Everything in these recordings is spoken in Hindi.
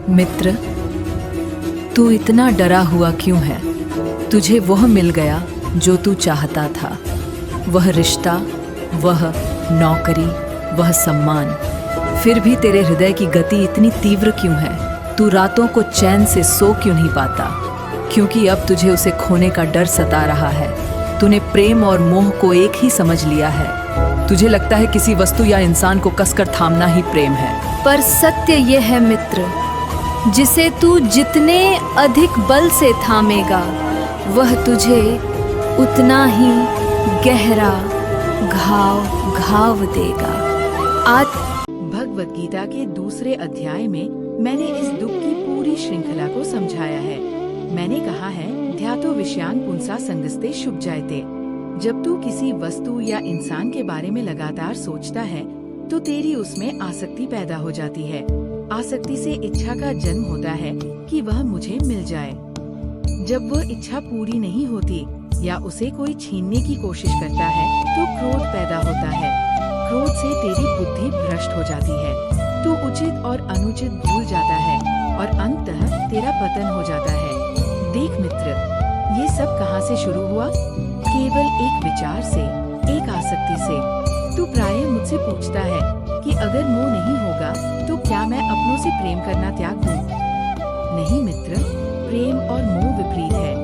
मित्र, तू इतना डरा हुआ क्यों है? तुझे वह मिल गया जो तू चाहता था, वह रिश्ता, वह नौकरी, वह सम्मान। फिर भी तेरे हृदय की गति इतनी तीव्र क्यों है? तू रातों को चैन से सो क्यों नहीं पाता? क्योंकि अब तुझे उसे खोने का डर सता रहा है। तूने प्रेम और मोह को एक ही समझ लिया है। तुझे लगता है किसी वस्तु या इंसान को कसकर थामना ही प्रेम है। पर सत्य ये है मित्र, जिसे तू जितने अधिक बल से थामेगा, वह तुझे उतना ही गहरा घाव देगा। आज भगवद गीता के दूसरे अध्याय में मैंने इस दुख की पूरी श्रृंखला को समझाया है। मैंने कहा है, ध्यातो विषयान पुंसा संगस्ते शुभ जायते। जब तू किसी वस्तु या इंसान के बारे में लगातार सोचता है तो तेरी उसमें आसक्ति पैदा हो जाती है। आसक्ति से इच्छा का जन्म होता है कि वह मुझे मिल जाए। जब वह इच्छा पूरी नहीं होती या उसे कोई छीनने की कोशिश करता है तो क्रोध पैदा होता है। क्रोध से तेरी बुद्धि भ्रष्ट हो जाती है। तू उचित और अनुचित भूल जाता है और अंततः तेरा पतन हो जाता है। देख मित्र, ये सब कहाँ से शुरू हुआ? केवल एक विचार से, एक आसक्ति से। तू प्रायः मुझसे पूछता है कि अगर मोह नहीं होगा तो क्या मैं अपनों से प्रेम करना त्याग दूं? नहीं मित्र, प्रेम और मोह विपरीत है।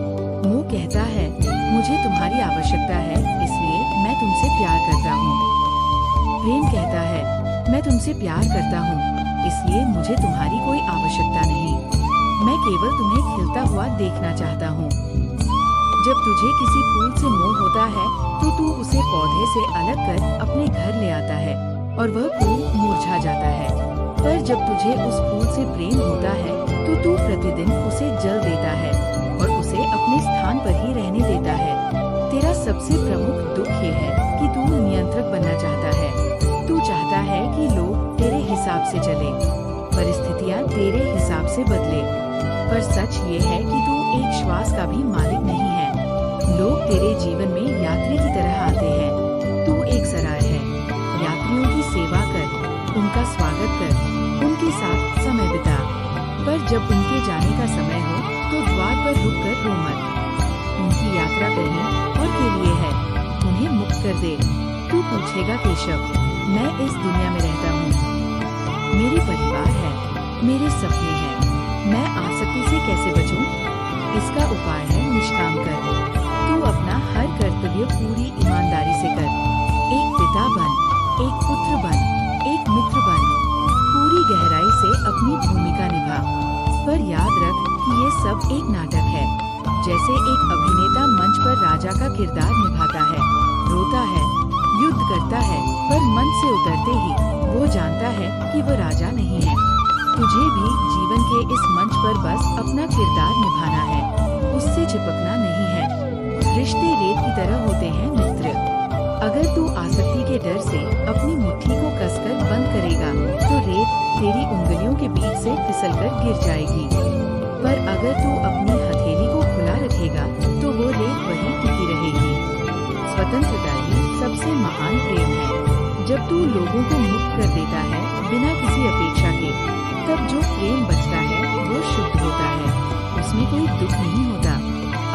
मोह कहता है मुझे तुम्हारी आवश्यकता है, इसलिए मैं तुमसे प्यार करता हूँ। प्रेम कहता है मैं तुमसे प्यार करता हूँ, इसलिए मुझे तुम्हारी कोई आवश्यकता नहीं। मैं केवल तुम्हें खिलता हुआ देखना चाहता हूँ। जब तुझे किसी फूल से मोह होता है तो तू उसे पौधे से अलग कर अपने घर ले आता है और वह फूल मुरझा जाता है। पर जब तुझे उस फूल से प्रेम होता है तो तू प्रतिदिन उसे जल देता है और उसे अपने स्थान पर ही रहने देता है। तेरा सबसे प्रमुख दुख ये है कि तू नियंत्रक बनना चाहता है। तू चाहता है कि लोग तेरे हिसाब से चले, परिस्थितियाँ तेरे हिसाब से बदले। पर सच ये है कि तू एक श्वास का भी मालिक नहीं है। लोग तेरे जीवन में यात्री की तरह आते हैं। तू एक सराय है। यात्रियों की सेवा कर, उनका स्वागत कर, उनके साथ समय बिता। पर जब उनके जाने का समय हो तो द्वार पर रुक कर रो मत। उनकी यात्रा कहीं और के लिए है, उन्हें मुक्त कर दे। तू पूछेगा केशव, मैं इस दुनिया में रहता हूँ, मेरे परिवार है, मेरे सपने हैं, मैं आसक्ति से कैसे बचूं? इसका उपाय है निष्काम कर्म। तू अपना हर कर्तव्य पूरी ईमानदारी से कर। एक पिता बन, एक पुत्र बन, एक मित्र बन। पूरी गहराई से अपनी भूमिका निभा। पर याद रख कि ये सब एक नाटक है। जैसे एक अभिनेता मंच पर राजा का किरदार निभाता है, रोता है, युद्ध करता है, पर मंच से उतरते ही वो जानता है कि वो राजा नहीं है। तुझे भी जीवन के इस मंच पर बस अपना किरदार निभाना है, उससे चिपकना नहीं है। रिश्ते रेत की तरह होते हैं मित्र। अगर तू आसक्ति के डर से अपनी मुट्ठी को कसकर बंद करेगा तो रेत तेरी उंगलियों के बीच से फिसलकर गिर जाएगी। पर अगर तू अपनी हथेली को खुला रखेगा तो वो रेत वहीं टिकी रहेगी। स्वतंत्रता ही सबसे महान प्रेम है। जब तू लोगों को मुक्त कर देता है बिना किसी अपेक्षा के, तब जो प्रेम बचता है वो शुद्ध होता है, उसमें कोई दुख नहीं होता।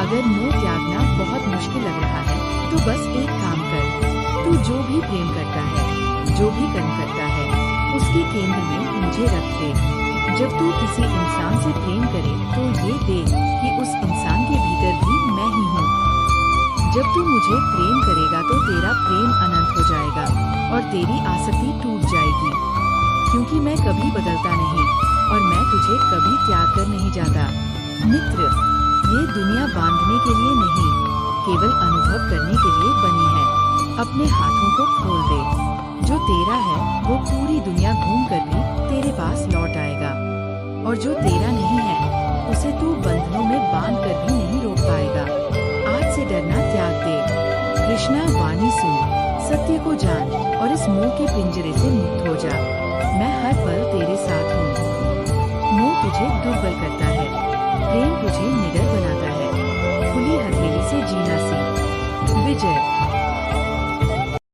अगर मोह त्यागना बहुत मुश्किल लग रहा है तो बस एक काम कर। तू जो भी प्रेम करता है, जो भी कर्म करता है, उसके केंद्र में मुझे रख दे। जब तू किसी इंसान से प्रेम करे तो ये देख कि उस इंसान के भीतर भी मैं ही हूँ। जब तू मुझे प्रेम करेगा तो तेरा प्रेम अनंत हो जाएगा और तेरी आसक्ति टूट जाएगी। क्योंकि मैं कभी बदलता नहीं और मैं तुझे कभी त्याग कर नहीं जाता। मित्र, ये दुनिया बांधने के लिए नहीं, केवल अनुभव करने के लिए बनी है। अपने हाथों को खोल दे। जो तेरा है वो पूरी दुनिया घूम कर भी तेरे पास लौट आएगा, और जो तेरा नहीं है उसे तू बंधनों में बांध कर भी नहीं रोक पाएगा। आज से डरना त्याग दे। कृष्णा वाणी सुन, सत्य को जान और इस मोह के पिंजरे से मुक्त हो जा। मैं हर पल तेरे साथ हूँ। मोह तुझे दुर्बल करता है, प्रेम तुझे निडर बनाता है। खुली हथेली से जीना सीख। विजय।